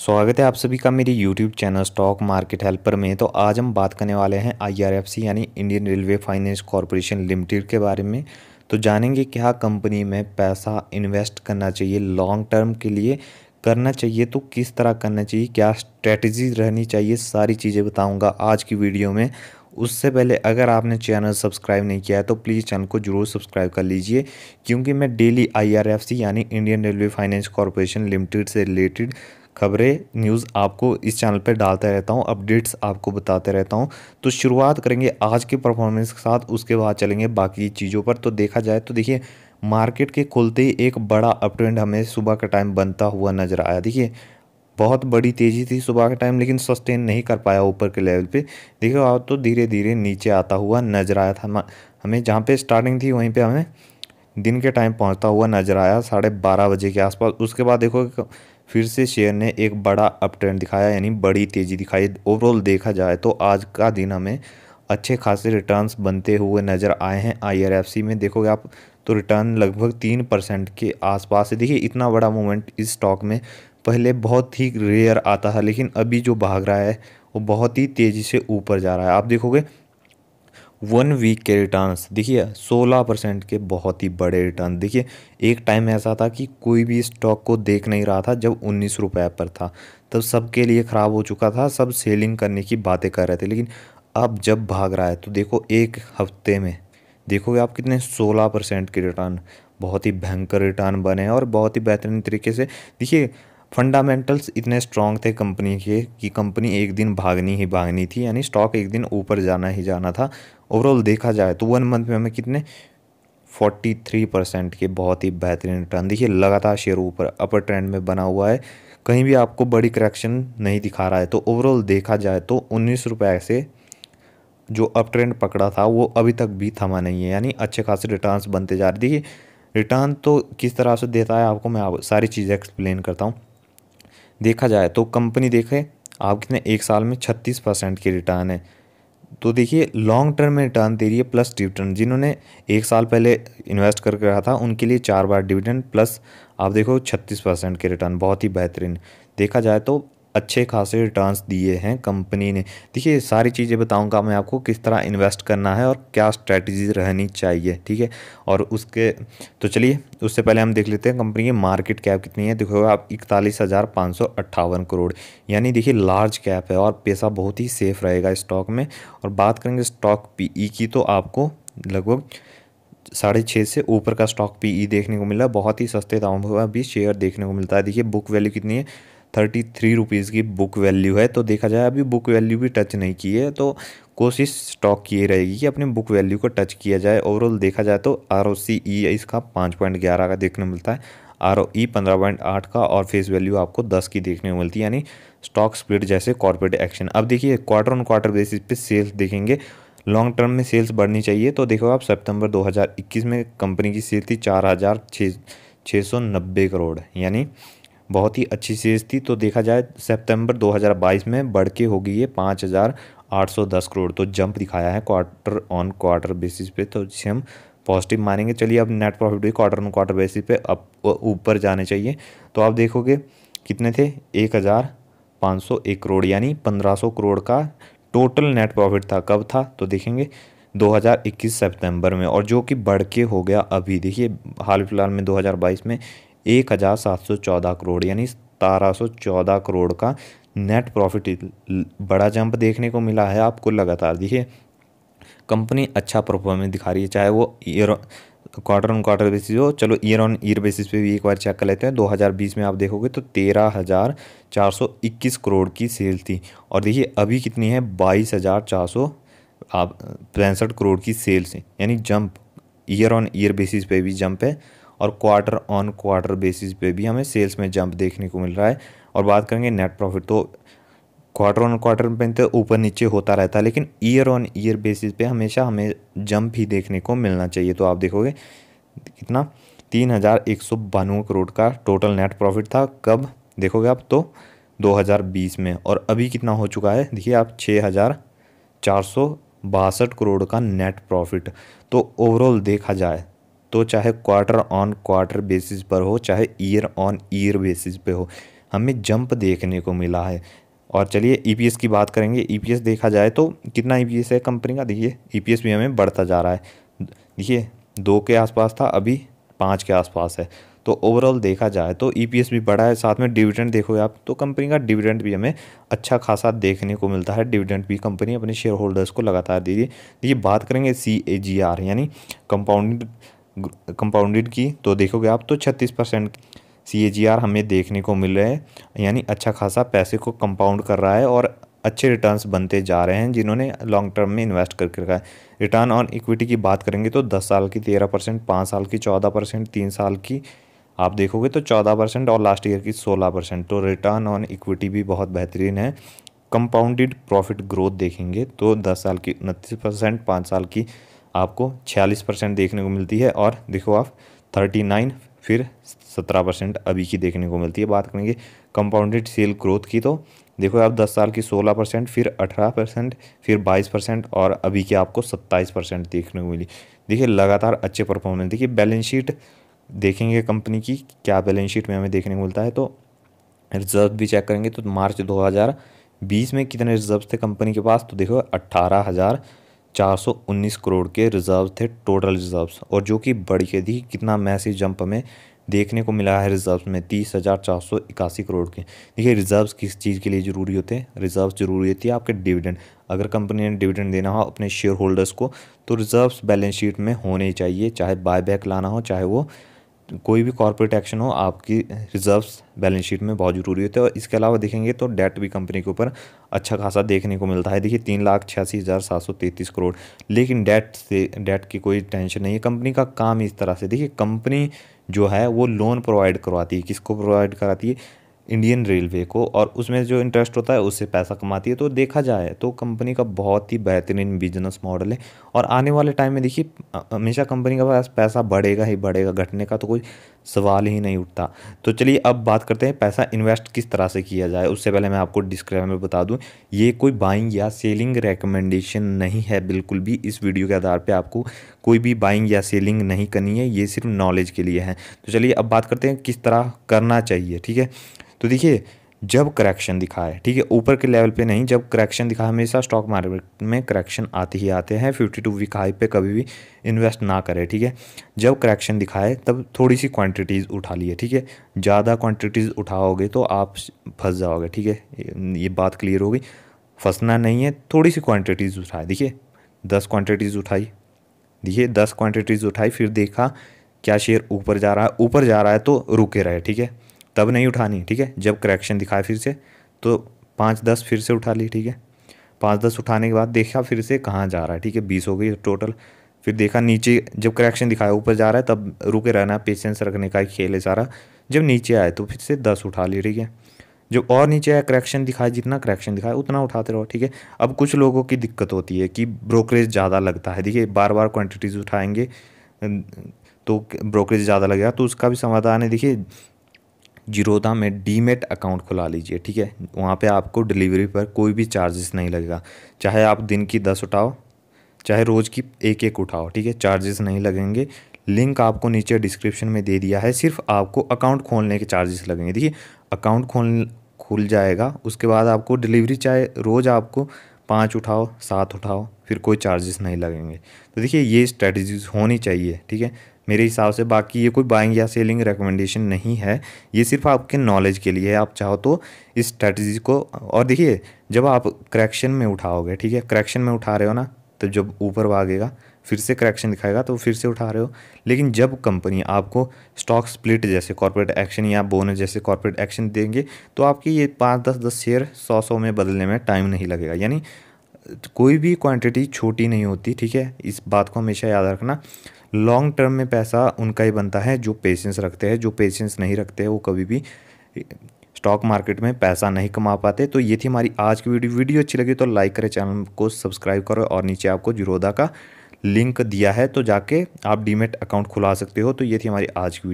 स्वागत है आप सभी का मेरे YouTube channel stock market helper में। तो आज हम बात करने वाले हैं IRFC यानी Indian railway finance corporation limited के बारे में। तो जानेंगे क्या कंपनी में पैसा इन्वेस्ट करना चाहिए, लॉन्ग टर्म के लिए करना चाहिए तो किस तरह करना चाहिए, क्या स्ट्रेटजी रहनी चाहिए, सारी चीज़ें बताऊँगा आज की वीडियो में। उससे पहले अगर आपने चैनल सब्सक्राइब नहीं किया है तो प्लीज़ चैनल को ज़रूर सब्सक्राइब कर लीजिए, क्योंकि मैं डेली IRFC यानी Indian railway finance corporation limited से रिलेटेड खबरें न्यूज़ आपको इस चैनल पे डालता रहता हूँ, अपडेट्स आपको बताते रहता हूँ। तो शुरुआत करेंगे आज के परफॉर्मेंस के साथ, उसके बाद चलेंगे बाकी चीज़ों पर। तो देखा जाए तो देखिए मार्केट के खुलते ही एक बड़ा अप ट्रेंड हमें सुबह का टाइम बनता हुआ नजर आया। देखिए बहुत बड़ी तेज़ी थी सुबह के टाइम, लेकिन सस्टेन नहीं कर पाया ऊपर के लेवल पे। देखिए आप तो धीरे धीरे नीचे आता हुआ नजर आया था। हमें जहाँ पे स्टार्टिंग थी वहीं पे हमें दिन के टाइम पहुंचता हुआ नजर आया 12:30 बजे के आसपास। उसके बाद देखो फिर से शेयर ने एक बड़ा अप ट्रेंड दिखाया, यानी बड़ी तेज़ी दिखाई। ओवरऑल देखा जाए तो आज का दिन हमें अच्छे खासे रिटर्न्स बनते हुए नज़र आए हैं। IRFC में देखोगे आप तो रिटर्न लगभग 3% के आसपास है। देखिए इतना बड़ा मूवमेंट इस स्टॉक में पहले बहुत ही रेयर आता है, लेकिन अभी जो भाग रहा है वो बहुत ही तेज़ी से ऊपर जा रहा है। आप देखोगे 1 वीक के रिटर्न्स देखिए 16% के, बहुत ही बड़े रिटर्न। देखिए एक टाइम ऐसा था कि कोई भी स्टॉक को देख नहीं रहा था, जब 19 रुपये पर था तब सबके लिए ख़राब हो चुका था, सब सेलिंग करने की बातें कर रहे थे। लेकिन अब जब भाग रहा है तो देखो एक हफ्ते में देखोगे आप कितने 16% के रिटर्न, बहुत ही भयंकर रिटर्न बने हैं और बहुत ही बेहतरीन तरीके से। देखिए फंडामेंटल्स इतने स्ट्रांग थे कंपनी के कि कंपनी एक दिन भागनी ही भागनी थी, यानी स्टॉक एक दिन ऊपर जाना ही जाना था। ओवरऑल देखा जाए तो 1 मंथ में हमें कितने 43% के बहुत ही बेहतरीन रिटर्न। देखिए लगातार शेयर ऊपर अपर ट्रेंड में बना हुआ है, कहीं भी आपको बड़ी करेक्शन नहीं दिखा रहा है। तो ओवरऑल देखा जाए तो 19 रुपये से जो अप ट्रेंड पकड़ा था वो अभी तक भी थमा नहीं है, यानी अच्छे खासे रिटर्न्स बनते जा रहे। देखिए रिटर्न तो किस तरह से देता है आपको मैं सारी चीज़ें एक्सप्लेन करता हूँ। देखा जाए तो कंपनी देखे आप कितने एक साल में 36% की रिटर्न है। तो देखिए लॉन्ग टर्म में रिटर्न दे रही है प्लस डिविडेंड। जिन्होंने एक साल पहले इन्वेस्ट करके रखा था उनके लिए 4 बार डिविडेंड प्लस आप देखो 36% के रिटर्न, बहुत ही बेहतरीन। देखा जाए तो अच्छे खासे रिटर्न्स दिए हैं कंपनी ने। देखिए सारी चीज़ें बताऊंगा मैं आपको किस तरह इन्वेस्ट करना है और क्या स्ट्रेटजी रहनी चाहिए, ठीक है। और उसके तो चलिए उससे पहले हम देख लेते हैं कंपनी की मार्केट कैप कितनी है। देखो आप 41,558 करोड़, यानी देखिए लार्ज कैप है और पैसा बहुत ही सेफ रहेगा स्टॉक में। और बात करेंगे स्टॉक PE की तो आपको लगभग 6.5 से ऊपर का स्टॉक PE देखने को मिला, बहुत ही सस्ते दामों में भी शेयर देखने को मिलता है। देखिए बुक वैल्यू कितनी है, 33 रुपीज़ की बुक वैल्यू है। तो देखा जाए अभी बुक वैल्यू भी टच नहीं की है, तो कोशिश स्टॉक की ये रहेगी कि अपनी बुक वैल्यू को टच किया जाए। ओवरऑल देखा जाए तो ROCE इसका 5.11 का देखने को मिलता है, ROE 15.8 का और फेस वैल्यू आपको 10 की देखने को मिलती है, यानी स्टॉक स्प्लिट जैसे कॉर्पोरेट एक्शन। अब देखिए क्वार्टर ऑन क्वार्टर बेसिस पे सेल्स देखेंगे, लॉन्ग टर्म में सेल्स बढ़नी चाहिए। तो देखो आप सितंबर 2021 में कंपनी की सेल थी 4,690 करोड़, यानी बहुत ही अच्छी सेल्स थी। तो देखा जाए सितंबर 2022 में बढ़ के हो गई है 5,810 करोड़, तो जंप दिखाया है क्वार्टर ऑन क्वार्टर बेसिस पे, तो जिसे हम पॉजिटिव मानेंगे। चलिए अब नेट प्रॉफिट भी क्वार्टर ऑन क्वार्टर बेसिस पे अब ऊपर जाने चाहिए। तो आप देखोगे कितने थे 1,501 करोड़, यानी 1,500 करोड़ का टोटल नेट प्रॉफिट था। कब था तो देखेंगे 2021 सितंबर में, और जो कि बढ़ के हो गया अभी देखिए हाल फिलहाल में 2022 में 1,714 करोड़, यानी 1,714 करोड़ का नेट प्रॉफिट। बड़ा जंप देखने को मिला है आपको लगातार। देखिए कंपनी अच्छा परफॉर्मेंस दिखा रही है, चाहे वो year quarter on quarter basis हो। चलो ईयर ऑन ईयर बेसिस पे भी एक बार चेक कर लेते हैं। 2020 में आप देखोगे तो 13,421 करोड़ की सेल थी, और देखिए अभी कितनी है 22,400 आप 65 करोड़ की सेल्स है, यानी jump year on year basis पे भी जंप है और क्वार्टर ऑन क्वार्टर बेसिस पे भी हमें सेल्स में जंप देखने को मिल रहा है। और बात करेंगे नेट प्रॉफिट, तो क्वार्टर ऑन क्वार्टर पे तो ऊपर नीचे होता रहता है, लेकिन ईयर ऑन ईयर बेसिस पे हमेशा हमें जंप ही देखने को मिलना चाहिए। तो आप देखोगे कितना 3,192 करोड़ का टोटल नेट प्रॉफिट था, कब देखोगे आप तो 2020 में, और अभी कितना हो चुका है देखिए आप 6,462 करोड़ का नेट प्रॉफिट। तो ओवरऑल देखा जाए तो चाहे क्वार्टर ऑन क्वार्टर बेसिस पर हो चाहे ईयर ऑन ईयर बेसिस पे हो, हमें जंप देखने को मिला है। और चलिए ईपीएस की बात करेंगे। ईपीएस देखा जाए तो कितना ईपीएस है कंपनी का, देखिए ईपीएस भी हमें बढ़ता जा रहा है। देखिए 2 के आसपास था, अभी 5 के आसपास है। तो ओवरऑल देखा जाए तो ईपीएस भी बढ़ा है। साथ में डिविडेंड देखोगे आप तो कंपनी का डिविडेंड भी हमें अच्छा खासा देखने को मिलता है। डिविडेंड भी कंपनी अपने शेयर होल्डर्स को लगातार दे रही है। देखिए बात करेंगे CAGR यानी कंपाउंडेड की, तो देखोगे आप तो 36% CAGR हमें देखने को मिल रहा है। यानी अच्छा खासा पैसे को कंपाउंड कर रहा है और अच्छे रिटर्न्स बनते जा रहे हैं जिन्होंने लॉन्ग टर्म में इन्वेस्ट करके रखा है। रिटर्न ऑन इक्विटी की बात करेंगे तो 10 साल की 13%, 5 साल की 14%, 3 साल की आप देखोगे तो 14% और लास्ट ईयर की 16%। तो रिटर्न ऑन इक्विटी भी बहुत बेहतरीन है। कंपाउंडेड प्रॉफिट ग्रोथ देखेंगे तो 10 साल की 29%, 5 साल की आपको 46% देखने को मिलती है, और देखो आप 39 फिर 17% अभी की देखने को मिलती है। बात करेंगे कंपाउंडेड सेल ग्रोथ की तो देखो आप 10 साल की 16%, फिर 18%, फिर 22% और अभी की आपको 27% देखने को मिली। देखिए लगातार अच्छे परफॉर्मेंस। देखिए बैलेंस शीट देखेंगे कंपनी की, क्या बैलेंस शीट में हमें देखने को मिलता है, तो रिजर्व भी चेक करेंगे तो मार्च 2020 में कितने रिजर्व थे कंपनी के पास, तो देखो 18,419 करोड़ के रिजर्व थे टोटल रिजर्व्स, और जो कि बढ़ के थी कितना मैसिव जंप हमें देखने को मिला है रिजर्व्स में 30,481 करोड़ के। देखिए रिजर्व्स किस चीज़ के लिए ज़रूरी होते हैं, रिजर्व्स ज़रूरी होती है आपके डिविडेंड। अगर कंपनी ने डिविडेंड देना हो अपने शेयर होल्डर्स को तो रिजर्व्स बैलेंस शीट में होने चाहिए, चाहे बायबैक लाना हो चाहे वो कोई भी कॉर्पोरेट एक्शन हो, आपकी रिजर्व्स बैलेंस शीट में बहुत ज़रूरी होते हैं। और इसके अलावा देखेंगे तो डेट भी कंपनी के ऊपर अच्छा खासा देखने को मिलता है। देखिए 3,86,733 करोड़, लेकिन डेट की कोई टेंशन नहीं है। कंपनी का काम इस तरह से, देखिए कंपनी जो है वो लोन प्रोवाइड करवाती है, किसको प्रोवाइड कराती है, इंडियन रेलवे को, और उसमें जो इंटरेस्ट होता है उससे पैसा कमाती है। तो देखा जाए तो कंपनी का बहुत ही बेहतरीन बिजनेस मॉडल है, और आने वाले टाइम में देखिए हमेशा कंपनी का पास पैसा बढ़ेगा ही बढ़ेगा, घटने का तो कोई सवाल ही नहीं उठता। तो चलिए अब बात करते हैं पैसा इन्वेस्ट किस तरह से किया जाए। उससे पहले मैं आपको डिस्क्लेमर में बता दूं, ये कोई बाइंग या सेलिंग रिकमेंडेशन नहीं है बिल्कुल भी। इस वीडियो के आधार पे आपको कोई भी बाइंग या सेलिंग नहीं करनी है, ये सिर्फ नॉलेज के लिए है। तो चलिए अब बात करते हैं किस तरह करना चाहिए, ठीक है। तो देखिए जब करेक्शन दिखाए, ठीक है, ऊपर के लेवल पे नहीं, जब करेक्शन दिखाए, हमेशा स्टॉक मार्केट में करेक्शन आते ही आते हैं। 52 वीक हाई पे कभी भी इन्वेस्ट ना करें, ठीक है। जब करेक्शन दिखाए तब थोड़ी सी क्वांटिटीज़ उठा लिए, ठीक है। ज़्यादा क्वांटिटीज़ उठाओगे तो आप फंस जाओगे, ठीक है, ये बात क्लियर होगी। फंसना नहीं है, थोड़ी सी क्वांटिटीज़ उठाए। देखिए 10 क्वांटिटीज़ उठाई, देखिए 10 क्वांटिटीज़ उठाई, फिर देखा क्या शेयर ऊपर जा रहा है, ऊपर जा रहा है तो रुके रहे, ठीक है, तब नहीं उठानी, ठीक है। जब करेक्शन दिखाए फिर से तो 5-10 फिर से उठा ली, ठीक है। 5-10 उठाने के बाद देखा फिर से कहाँ जा रहा है, ठीक है, 20 हो गई टोटल। फिर देखा नीचे, जब करेक्शन दिखाया ऊपर जा रहा है तब रुके रहना, पेशेंस रखने का खेल है सारा। जब नीचे आए तो फिर से 10 उठा ली, ठीक है। जब और नीचे आया करेक्शन दिखाए, जितना करेक्शन दिखाए उतना उठाते रहो, ठीक है। अब कुछ लोगों की दिक्कत होती है कि ब्रोकरेज ज़्यादा लगता है, देखिए बार बार क्वान्टिटीज़ उठाएंगे तो ब्रोकरेज ज़्यादा लगेगा। तो उसका भी समाधान है, देखिए जीरोधा में डीमेट अकाउंट खुला लीजिए, ठीक है। वहाँ पे आपको डिलीवरी पर कोई भी चार्जेस नहीं लगेगा, चाहे आप दिन की 10 उठाओ चाहे रोज़ की एक एक उठाओ, ठीक है, चार्जेस नहीं लगेंगे। लिंक आपको नीचे डिस्क्रिप्शन में दे दिया है, सिर्फ आपको अकाउंट खोलने के चार्जेस लगेंगे। देखिए अकाउंट खुल जाएगा, उसके बाद आपको डिलीवरी चाहे रोज़ आपको 5 उठाओ 7 उठाओ, फिर कोई चार्जेस नहीं लगेंगे। तो देखिए ये स्ट्रेटजीज होनी चाहिए, ठीक है, मेरे हिसाब से। बाकी ये कोई बाइंग या सेलिंग रिकमेंडेशन नहीं है, ये सिर्फ आपके नॉलेज के लिए है। आप चाहो तो इस स्ट्रेटजी को, और देखिए जब आप करेक्शन में उठाओगे, ठीक है, करेक्शन में उठा रहे हो ना, तो जब ऊपर भागेगा फिर से करेक्शन दिखाएगा तो फिर से उठा रहे हो। लेकिन जब कंपनी आपको स्टॉक स्प्लिट जैसे कॉर्पोरेट एक्शन या बोनस जैसे कॉर्पोरेट एक्शन देंगे तो आपकी ये 5-10 शेयर 100 में बदलने में टाइम नहीं लगेगा। यानी कोई भी क्वांटिटी छोटी नहीं होती, ठीक है, इस बात को हमेशा याद रखना। लॉन्ग टर्म में पैसा उनका ही बनता है जो पेशेंस रखते हैं, जो पेशेंस नहीं रखते हैं वो कभी भी स्टॉक मार्केट में पैसा नहीं कमा पाते। तो ये थी हमारी आज की वीडियो अच्छी लगी तो लाइक करें, चैनल को सब्सक्राइब करो, और नीचे आपको जीरोधा का लिंक दिया है तो जाके आप डीमेट अकाउंट खुला सकते हो। तो ये थी हमारी आज की वीडियो।